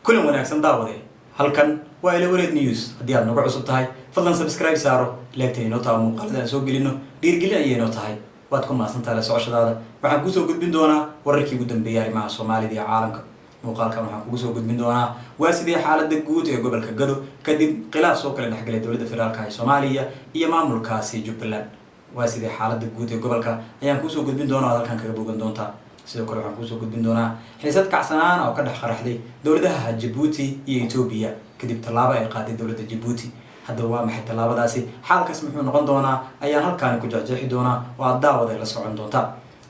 كل wanaagsan daawade halkan waa ila wareed news hadii aad nagu cusub tahay fadlan subscribe saaro leegtayno taa muuqaalada soo gelino dhiirgelin ayayno tahay waad ku maasantahay socoshadaada waxaan ku soo gudbin doonaa wararkii ugu dambeeyay arrimaha Soomaalida iyo caalamka muuqaalkan waxaan ku soo gudbin doonaa waa sidii xaaladda guud ee gobolka Gado kadib khilaaf soo kala dhaxgalay dawladda federaalka ee Soomaaliya iyo maamulkaasi Jubbaland waa sidii xaaladda guud ee gobolka ayaan ku soo gudbin doonaa halkan kaga bogan doontaa sidoo kale waxaan ku soo gudbin doonaa xiisad kacsanaan oo ka dhex qaraxday dawladaha Djibouti iyo Ethiopia kadib talaabo ay qaaday dawladda Djibouti hadda waa maxay talaabadaasi xaalkaas muxuu noqon doonaa ayaan halkaan ku jajixi doonaa waa daawada la socon doonta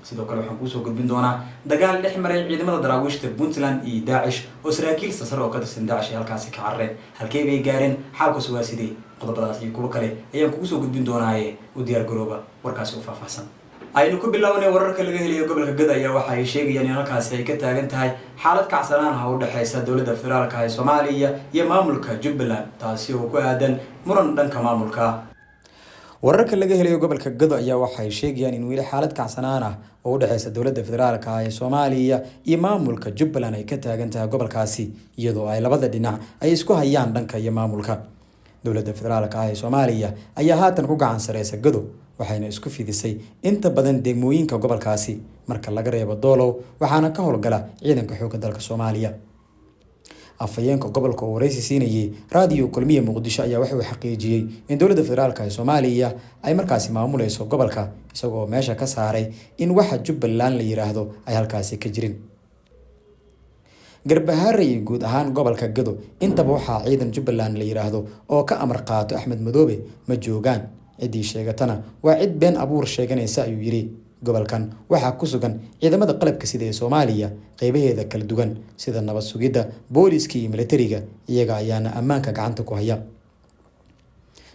sidoo kale waxaan ku soo gudbin doonaa dagaal dhex maray ciidamada daraawiishta Puntland iyo Daesh oo saraakiil sare oo ka tirsan Daesh halkaasi ka carreen halkee bay gaareen xaalkaas waa sidii qodobadaas iyo kuwa kale ayaan ku soo gudbin doonaa u diyaar garooba warkaasi u faahfaahsan aynu ku bilownay wararka laga helayo gobolka Gado ayaa waxa ay sheegayaan in halkaasi ay ka taagan tahay xaalad kacsanaan ah u dhaxaysa dawladda federaalka ee Soomaaliya iyo maamulka Jubbaland taasi oo ku aadan muran dhanka maamulka wararka laga helayo gobolka Gado ayaa waxa ay sheegayaan in weli xaalad kacsanaan ah oo u dhaxaysa dawladda federaalka ee Soomaaliya iyo maamulka Jubbaland ay ka taagan tahay gobolkaasi iyadoo ay labada dhinac ay isku hayaan dhanka iyo maamulka dawladda federaalka ee Soomaaliya ayaa haatan ku gacan sareysa Gado waxayna isku fidisay inta badan degmooyinka gobolkaasi marka laga reebo Doolow waxaana ka howlgala ciidanka xoogga dalka Soomaaliya afayeenka gobolka oo wareysi siinayay raadiyo kulmiye Muqdisho ayaa waxa uu xaqiijiyay in dawladda federaalka ee Soomaaliya ay markaasi maamuleyso gobolka isagoo meesha ka saaray in waxa Jubbaland la yiraahdo ay halkaasi ka jirin garbahaarey guud ahaan gobolka Gado intaba waxa ciidan Jubbaland la yiraahdo oo ka amar qaato Axmed Madoobe ma joogaan cidii sheegatana waa cid been abuur sheeganaysa ayuu yiri gobolkan waxa ku sugan ciidamada qalabka sida ee Soomaaliya qaybaheeda kala duwan sida nabad sugidda booliska iyo militariga iyaga ayaana ammaanka gacanta ku haya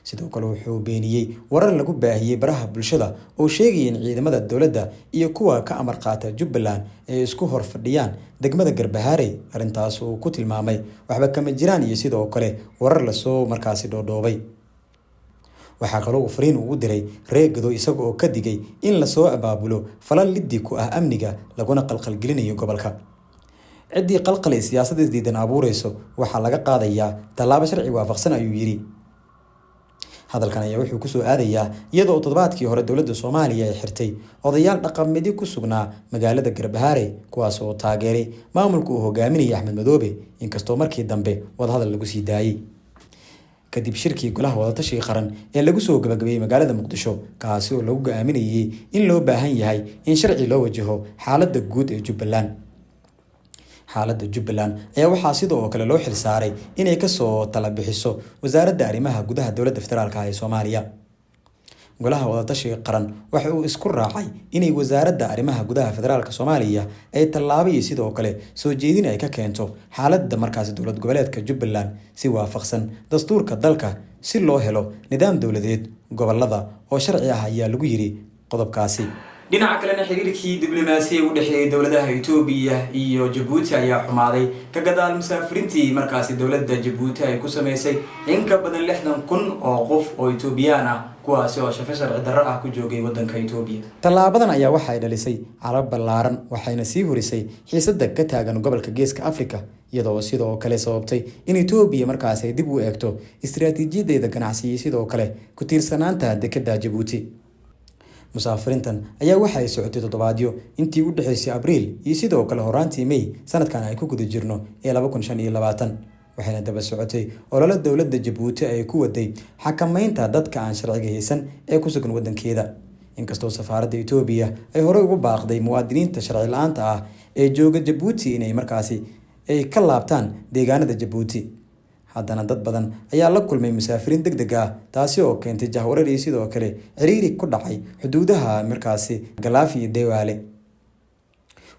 sidoo kale wuxuu beeniyay warar lagu baahiyay baraha bulshada oo sheegay in ciidamada dawladda iyo kuwa ka amar qaata Jubbaland ay isku hor fadhiyaan degmada Garbahaarey arintaas oo ku tilmaamay waxba kama jiraan iyo sidoo kale warar la soo markaasi dhoodhoobay waxa kaloo fariin ugu diray reer Gado isagoo ka digay in la soo abaabulo falal liddi ku ah amniga laguna qalqal gelinayo gobolka cidii qalqal siyaasadeed diidan abuureyso waxa laga qaadayaa talaabo sharci waafaqsan ayuu yiri hadalkan ayaa wuxuu ku soo aadayaa iyadoo toddobaadkii hore dawladda Soomaaliya ay xirtay odayaal dhaqameedyo ku sugnaa magaalada Garbahaarey kuwaas oo taageeray maamulka uu hogaaminayay Axmed Madoobe inkastoo markii dambe wadahadal lagu sii daayay kadib shirkii golaha wadatashiga qaran ee lagu soo gabagabeeyay magaalada Muqdisho kaasi oo lagu go'aaminayay in loo baahan yahay in sharci loo wajaho xaaladda guud ee Jubbaland xaaladda Jubbaland ayaa waxaa sidoo kale loo xil saaray inay ka soo tala bixiso wasaaradda arrimaha gudaha dawladda federaalka ee Soomaaliya golaha wadatashiga qaran waxa uu isku raacay inay wasaaradda arrimaha gudaha federaalka Soomaaliya ay tallaabay sidoo kale soo jeedin ay ka keento xaaladda markaas dawlad goboleedka Jubbaland si waafaqsan dastuurka dalka si loo helo nidaam dawladeed gobolada oo sharci ah ayaa lagu yiri qodobkaasi dhinaca kalena xiriirkii diblomaasiga u dhaxeeyay dawladaha Ethiopia iyo Djibouti ayaa xumaaday ka gadaal musaafiriintii markaasi dawladda Djibouti ay ku sameysay in ka badan 60,000 oo qof oo Ethiopian ah kuwaas oo shaqo sharci darro ah ku joogay wadanka Ethiopia talaabadan ayaa waxa ay dhalisay carab ballaaran waxayna sii horisay xiisadda ka taagan gobolka Geeska Afrika iyadoo sidoo kale sababtay in Ethiopia markaas ay dib u eegto istiraatiijiyadeeda ganacsiga sidoo kale ku tiirsanaanta dekedda Djibouti musaafiriintan ayaa waxa ay socotay toddobaadyo intii u dhaxaysay Abriil iyo sidoo kale horaantii May sanadkan ay ku guda jirno ee 2025 waxayna daba socotay olole dawladda Djibouti ay ku waday xakameynta dadka aan sharciga haysan ee ku sugan wadankeeda inkastoo safaaradda Ethiopia ay hore ugu baaqday muwaadiniinta sharci la'aanta ah ee jooga Djibouti inay markaasi ay ka laabtaan deegaanada Djibouti haddana dad badan ayaa la kulmay musaafiriin degdeg ah taasi oo keentay jahwareer iyo sidoo kale ciriiri ku dhacay xuduudaha markaasi Galaafi iyo Dewaale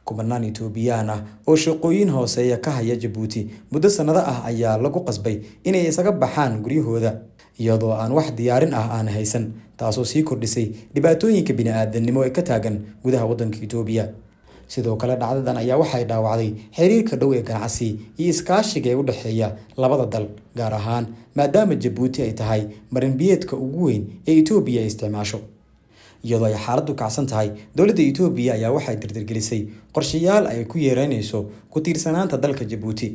kubanaan Ethiopian ah oo shaqooyin hooseeya ka haya Djibouti muddo sanado ah ayaa lagu qasbay inay isaga baxaan guryahooda iyadoo aan wax diyaarin ah aan haysan taasoo sii kordhisay dhibaatooyinka bini'aadanimo ee ka taagan gudaha wadanka Ethiopia sidoo kale dhacdadan ayaa waxay dhaawacday xiriirka dhow ee ganacsi iyo iskaashiga ee u dhaxeeya labada dal gaar ahaan maadaama Djibouti ay tahay marin biyeedka ugu weyn ee Ethiopia ay isticmaasho iyadoo ay xaaladdu kacsan tahay dawladda Ethiopia ayaa waxay dirdirgelisay qorshayaal ay ku yeeranayso ku tiirsanaanta dalka Djibouti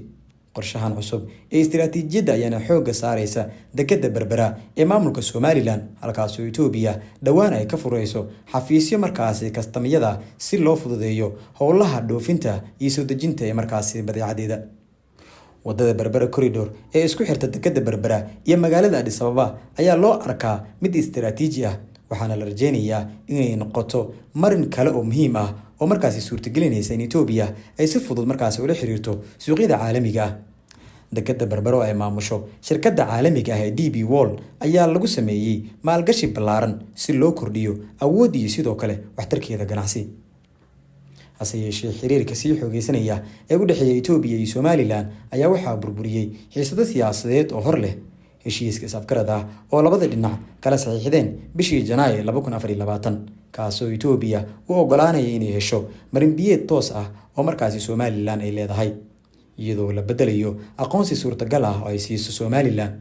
qorshahan cusub ee istiraatiijiyadda ayaana xoogga saaraysa dekedda berbera ee maamulka Somaliland halkaasoo Itoobiya dhawaan ay ka furayso xafiisyo markaasi kastamyada si loo fududeeyo howlaha dhoofinta iyo soo dejinta ee markaasi badeecadeeda. wadada berbera corridor ee isku xirta dekedda berbera iyo magaalada Addis Ababa ayaa loo arkaa mid istiraatiiji ah, waxaana la rajeynayaa inay noqoto marin kale oo muhiim ah oo markaasi suurtagelinaysa in Itoobiya ay si fudud markaasi ula xiriirto suuqyada caalamiga ah. dekedda berbera ay maamusho shirkadda caalamiga ah ee DP World ayaa lagu sameeyay maalgashi ballaaran si loo kordhiyo awood iyo sidoo kale waxtarkeeda ganacsi. hase yeeshee xiriirka sii xoogeysanaya ee u dhexeeya Itoobiya iyo Somaliland ayaa waxaa burburiyay xiisado siyaasadeed oo hor leh. heshiiska is-afgarad ah oo labada dhinac kala saxiixdeen bishii Janaayo 2024 kaasoo Itoobiya u ogolaanaya inay hesho marin biyeed toos ah oo markaasi Somaliland ay leedahay, iyadoo la bedelayo aqoonsi suurtagal ah oo ay siiso Somaliland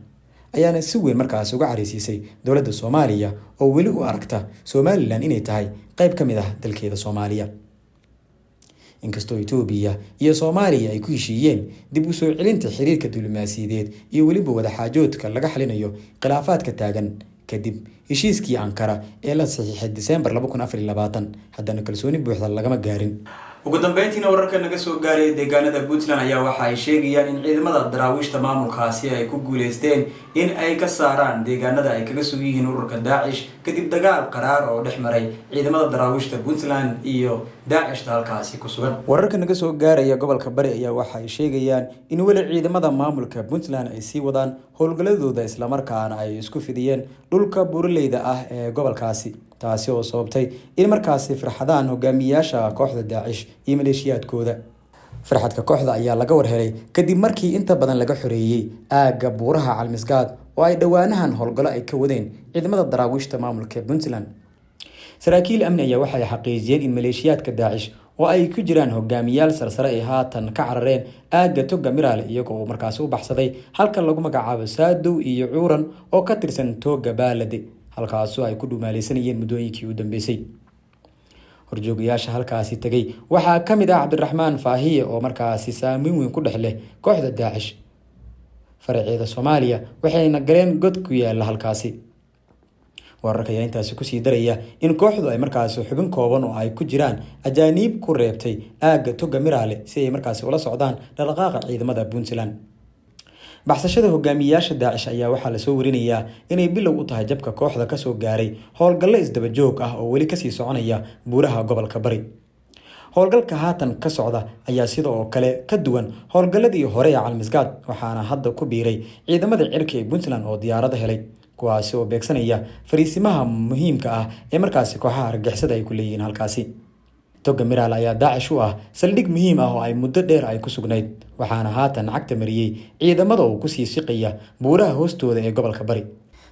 ayaana si weyn markaasi uga careysiisay dowladda Soomaaliya oo weli u aragta Somaliland inay tahay qayb ka mid ah dalkeeda Soomaaliya. inkastoo Itoobiya iyo Soomaaliya ay ku heshiiyeen dib u soo celinta xiriirka diblomaasiyadeed iyo weliba wada xaajoodka laga xalinayo khilaafaadka taagan kadib heshiiskii Ankara ee la saxiixay December 2024, haddana kalsooni buuxda lagama gaarin. ugu dambeyntiina wararka naga soo gaaray deegaanada Puntland ayaa waxa ay sheegayaan in ciidamada daraawiishta maamulkaasi ay ku guuleysteen in ay ka saaraan deegaanada ay kaga sug yihiin ururka Daesh kadib dagaal qaraar oo dhex maray ciidamada daraawiishta Puntland iyo Daesh halkaasi ku sugan. wararka naga soo gaaraya gobolka Bari ayaa waxa ay sheegayaan in wali ciidamada maamulka Puntland ay sii wadaan howlgaladooda isla markaana ay isku fidiyeen dhulka buuraleyda ah ee gobolkaasi, taasi oo sababtay in markaasi farxadaan hogaamiyaasha kooxda Daesh iyo maleeshiyaadkooda. farxadka kooxda ayaa laga warhelay kadib markii inta badan laga xoreeyay aagga buuraha Calmisgaad oo ay dhawaanahan howlgalo ay ka wadeen ciidamada daraawiishta maamulka Puntland. saraakiil amni ayaa waxay xaqiijiyeen in maleeshiyaadka Daesh oo ay ku jiraan hogaamiyaal sarsare ay haatan ka carareen aagga Toga Miraale iyagoo markaasi u baxsaday halka lagu magacaabo Saadow iyo Cuuran oo ka tirsan Toga Baalade, halkaasoo ay ku dhumaaleysanayeen muddooyinkii u dambeysay. horjoogayaasha halkaasi tagay waxaa ka mid ah Cabdiraxmaan Faahiye oo markaasi saameyn weyn ku dhex leh kooxda Daesh faraceeda Soomaaliya, waxayna galeen god ku yaala halkaasi. wararka ayaa intaasi ku sii daraya in kooxdu ay markaasi xubin kooban oo ay ku jiraan ajaanib ku reebtay aagga Toga Miraale si ay markaasi ula socdaan dhaqdhaqaaqa ciidamada Puntland. baxsashada hogaamiyaasha Daesh ayaa waxaa la soo warinayaa inay bilow u tahay jabka kooxda ka soo gaaray howlgallo isdaba joog ah oo weli kasii soconaya buuraha gobolka Bari. howlgalka haatan ka socda ayaa sidoo kale ka duwan howlgalladii hore ee Calmisgaad, waxaana hadda ku biiray ciidamada cirka ee Puntland oo diyaarado helay, kuwaasi oo beegsanaya fariisimaha muhiimka ah ee markaasi kooxaha argagixisada ay ku leeyihiin halkaasi. Toga Miraale ayaa Daesh u ah saldhig muhiim ah oo ay muddo dheer ay ku sugnayd, waxaana haatan cagta mariyay ciidamada oo ku sii siqaya buuraha hoostooda ee gobolka Bari.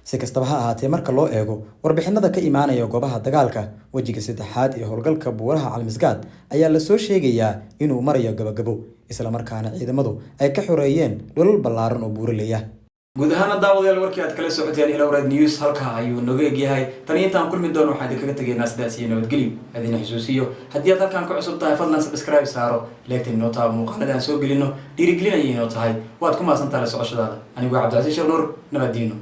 si kastaba ha ahaatee, marka loo eego warbixinada ka imaanaya goobaha dagaalka, wejiga saddexaad ee howlgalka buuraha Calmisgaad ayaa la soo sheegayaa inuu marayo gabagabo, isla markaana ciidamadu ay ka xoreeyeen dhulal ballaaran oo buuraley ah. guud ahaan daawadayaal warkii aad kala socoteen Ilowred News halka ayuu nooga egyahay. tan iyo intaan kulmi doono waxaan idinkaga tegaynaa sidaas iyo nabadgelyo. adina xusuusiyo haddii aad halkan ku cusub tahay fadlan subscribe saaro, leegtin noo taabo muuqaalada aan soo gelino, dhiirigelinayay inoo tahay. waad ku mahadsantahay la socoshadaada. anigoo Cabdicasiis Sheekh Nuur, nabadiino.